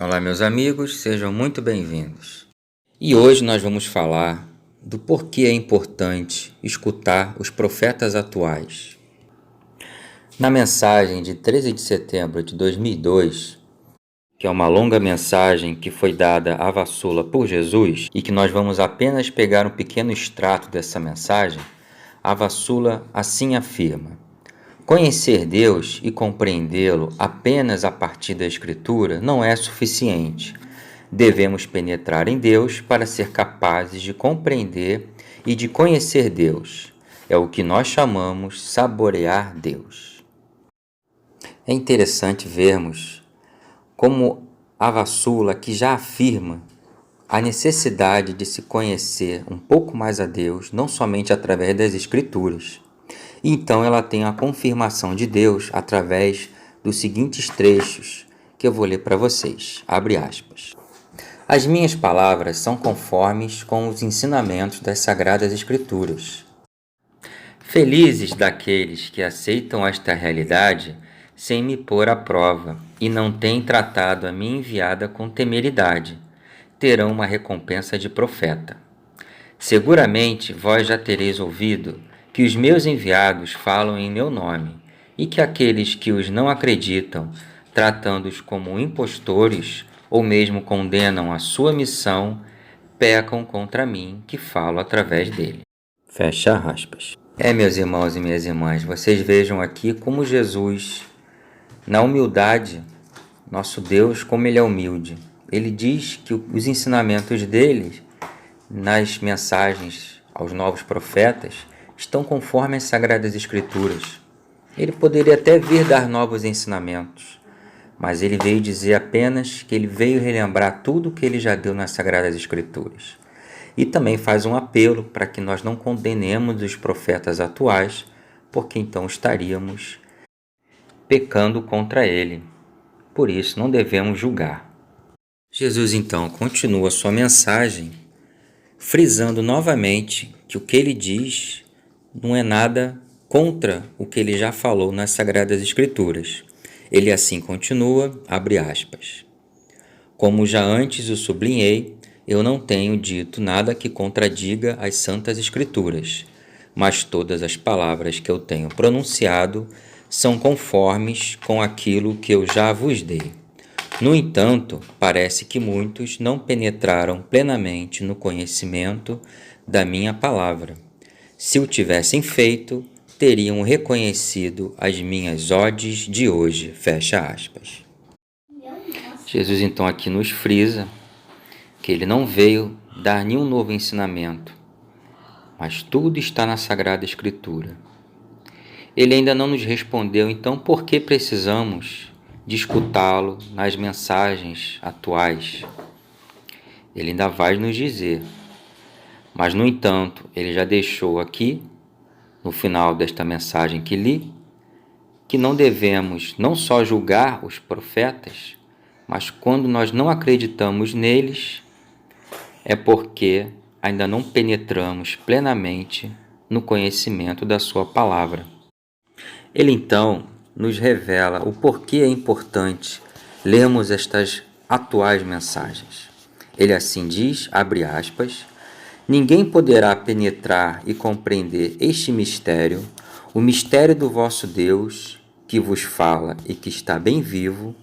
Olá, meus amigos, sejam muito bem-vindos. E hoje nós vamos falar do porquê é importante escutar os profetas atuais. Na mensagem de 13 de setembro de 2002, que é uma longa mensagem que foi dada à Vassula por Jesus e que nós vamos apenas pegar um pequeno extrato dessa mensagem, a Vassula assim afirma: conhecer Deus e compreendê-lo apenas a partir da Escritura não é suficiente. Devemos penetrar em Deus para ser capazes de compreender e de conhecer Deus. É o que nós chamamos saborear Deus. É interessante vermos como a Vassula que já afirma a necessidade de se conhecer um pouco mais a Deus, não somente através das Escrituras. Então ela tem a confirmação de Deus através dos seguintes trechos que eu vou ler para vocês. Abre aspas. As minhas palavras são conformes com os ensinamentos das Sagradas Escrituras. Felizes daqueles que aceitam esta realidade sem me pôr à prova e não têm tratado a minha enviada com temeridade, terão uma recompensa de profeta. Seguramente vós já tereis ouvido que os meus enviados falam em meu nome, e que aqueles que os não acreditam, tratando-os como impostores, ou mesmo condenam a sua missão, pecam contra mim, que falo através dele. Fecha aspas. Meus irmãos e minhas irmãs, vocês vejam aqui como Jesus, na humildade, nosso Deus, como ele é humilde. Ele diz que os ensinamentos dele, nas mensagens aos novos profetas, estão conforme as Sagradas Escrituras. Ele poderia até vir dar novos ensinamentos, mas ele veio dizer apenas que ele veio relembrar tudo o que ele já deu nas Sagradas Escrituras. E também faz um apelo para que nós não condenemos os profetas atuais, porque então estaríamos pecando contra ele. Por isso, não devemos julgar. Jesus então continua sua mensagem, frisando novamente que o que ele diz não é nada contra o que ele já falou nas Sagradas Escrituras. Ele assim continua, abre aspas. Como já antes o sublinhei, eu não tenho dito nada que contradiga as Santas Escrituras, mas todas as palavras que eu tenho pronunciado são conformes com aquilo que eu já vos dei. No entanto, parece que muitos não penetraram plenamente no conhecimento da minha palavra. Se o tivessem feito, teriam reconhecido as minhas odes de hoje. Fecha aspas. Jesus então aqui nos frisa que ele não veio dar nenhum novo ensinamento, mas tudo está na Sagrada Escritura. Ele ainda não nos respondeu, então por que precisamos de escutá-lo nas mensagens atuais? Ele ainda vai nos dizer, mas no entanto, ele já deixou aqui, no final desta mensagem que li, que não devemos não só julgar os profetas, mas quando nós não acreditamos neles, é porque ainda não penetramos plenamente no conhecimento da sua palavra. Ele então nos revela o porquê é importante lermos estas atuais mensagens. Ele assim diz, abre aspas, ninguém poderá penetrar e compreender este mistério, o mistério do vosso Deus, que vos fala e que está bem vivo,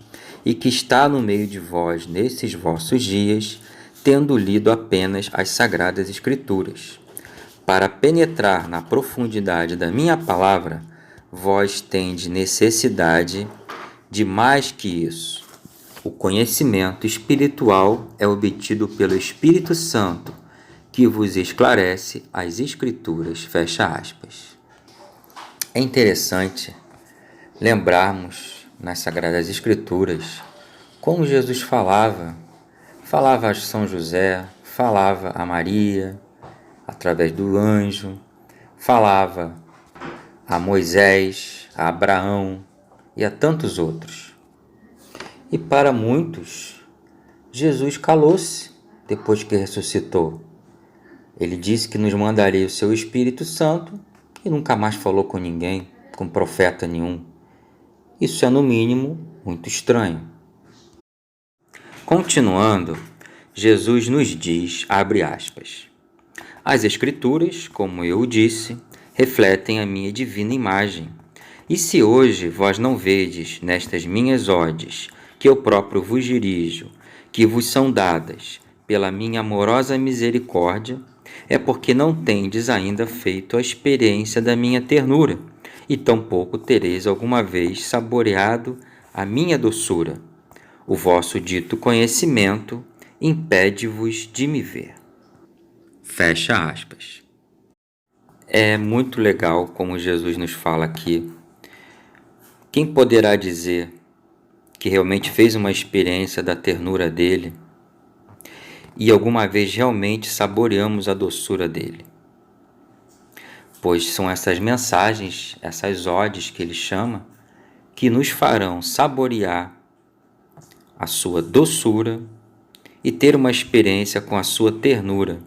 e que está no meio de vós nesses vossos dias, tendo lido apenas as Sagradas Escrituras. Para penetrar na profundidade da minha palavra, vós tendes necessidade de mais que isso. O conhecimento espiritual é obtido pelo Espírito Santo, que vos esclarece as Escrituras. Fecha aspas. É interessante lembrarmos nas Sagradas Escrituras como Jesus falava a São José, falava a Maria, através do anjo, falava a Moisés, a Abraão e a tantos outros. E para muitos, Jesus calou-se depois que ressuscitou. Ele disse que nos mandaria o seu Espírito Santo e nunca mais falou com ninguém, com profeta nenhum. Isso é, no mínimo, muito estranho. Continuando, Jesus nos diz, abre aspas, as Escrituras, como eu o disse, refletem a minha divina imagem. E se hoje vós não vedes nestas minhas odes, que eu próprio vos dirijo, que vos são dadas pela minha amorosa misericórdia, é porque não tendes ainda feito a experiência da minha ternura, e tampouco tereis alguma vez saboreado a minha doçura. O vosso dito conhecimento impede-vos de me ver. Fecha aspas. É muito legal como Jesus nos fala aqui. Quem poderá dizer que realmente fez uma experiência da ternura dele e alguma vez realmente saboreamos a doçura dele? Pois são essas mensagens, essas odes que ele chama, que nos farão saborear a sua doçura e ter uma experiência com a sua ternura.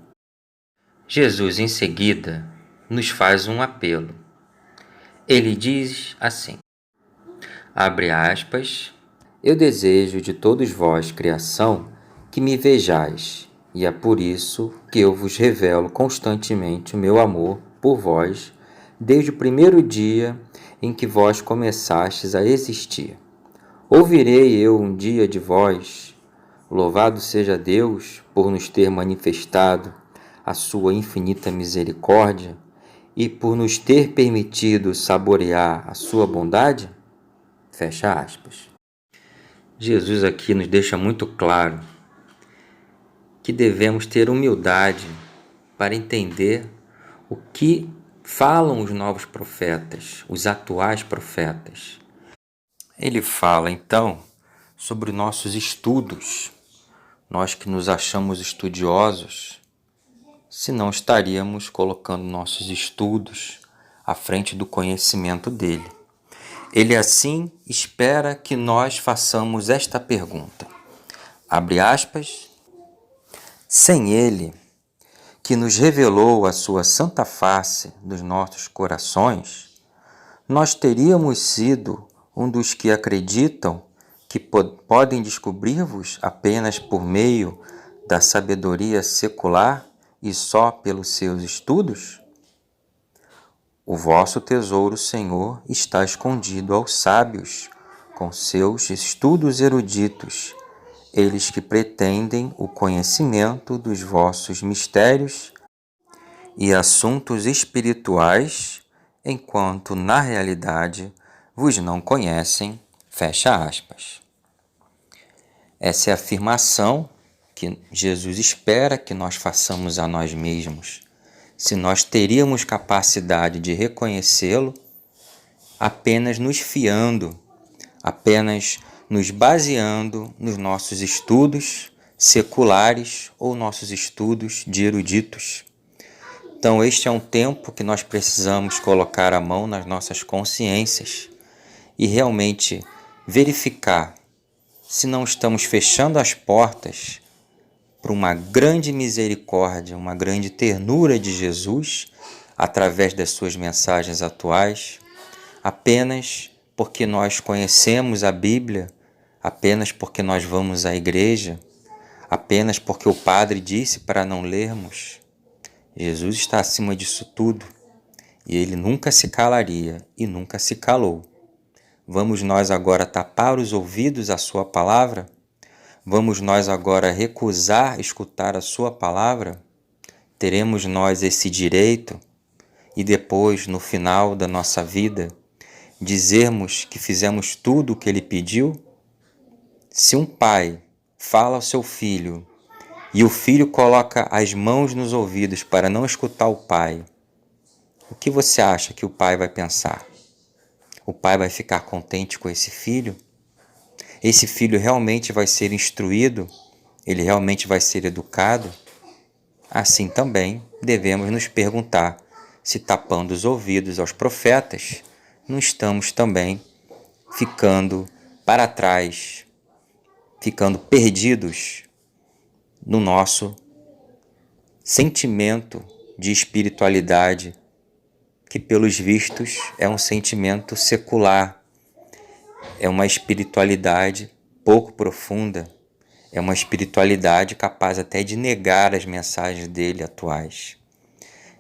Jesus, em seguida, nos faz um apelo. Ele diz assim, abre aspas, eu desejo de todos vós, criação, que me vejais, e é por isso que eu vos revelo constantemente o meu amor por vós, desde o primeiro dia em que vós começastes a existir. Ouvirei eu um dia de vós, louvado seja Deus por nos ter manifestado a sua infinita misericórdia e por nos ter permitido saborear a sua bondade? Fecha aspas. Jesus aqui nos deixa muito claro que devemos ter humildade para entender o que falam os novos profetas, os atuais profetas. Ele fala, então, sobre nossos estudos. Nós que nos achamos estudiosos, se não estaríamos colocando nossos estudos à frente do conhecimento dele. Ele assim espera que nós façamos esta pergunta. Abre aspas. Sem ele, que nos revelou a sua santa face nos nossos corações, nós teríamos sido um dos que acreditam que podem descobrir-vos apenas por meio da sabedoria secular e só pelos seus estudos? O vosso tesouro, Senhor, está escondido aos sábios, com seus estudos eruditos, eles que pretendem o conhecimento dos vossos mistérios e assuntos espirituais, enquanto na realidade vos não conhecem. Fecha aspas. Essa é a afirmação que Jesus espera que nós façamos a nós mesmos. Se nós teríamos capacidade de reconhecê-lo, apenas nos fiando, apenas nos baseando nos nossos estudos seculares ou nossos estudos de eruditos. Então, este é um tempo que nós precisamos colocar a mão nas nossas consciências e realmente verificar se não estamos fechando as portas para uma grande misericórdia, uma grande ternura de Jesus através das suas mensagens atuais, apenas porque nós conhecemos a Bíblia, apenas porque nós vamos à igreja, apenas porque o padre disse para não lermos. Jesus está acima disso tudo e ele nunca se calaria e nunca se calou. Vamos nós agora tapar os ouvidos à sua palavra? Vamos nós agora recusar escutar a sua palavra? Teremos nós esse direito e depois, no final da nossa vida, dizermos que fizemos tudo o que ele pediu? Se um pai fala ao seu filho e o filho coloca as mãos nos ouvidos para não escutar o pai, o que você acha que o pai vai pensar? O pai vai ficar contente com esse filho? Esse filho realmente vai ser instruído? Ele realmente vai ser educado? Assim também devemos nos perguntar se, tapando os ouvidos aos profetas, não estamos também ficando para trás, ficando perdidos no nosso sentimento de espiritualidade, que pelos vistos é um sentimento secular, é uma espiritualidade pouco profunda, é uma espiritualidade capaz até de negar as mensagens dele atuais.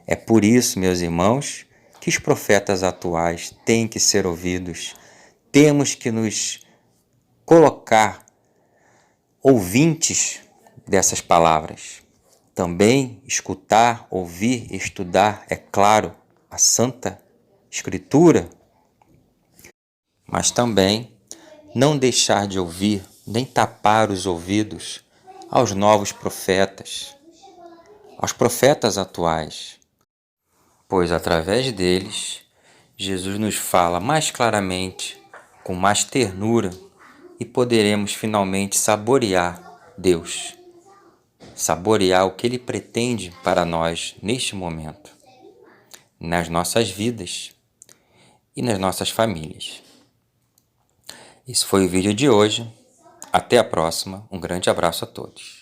É por isso, meus irmãos, que os profetas atuais têm que ser ouvidos. Temos que nos colocar ouvintes dessas palavras. Também escutar, ouvir, estudar, é claro, a Santa Escritura, mas também não deixar de ouvir, nem tapar os ouvidos aos novos profetas, aos profetas atuais, pois através deles, Jesus nos fala mais claramente, com mais ternura, e poderemos finalmente saborear Deus, saborear o que Ele pretende para nós neste momento, nas nossas vidas e nas nossas famílias. Esse foi o vídeo de hoje. Até a próxima. Um grande abraço a todos.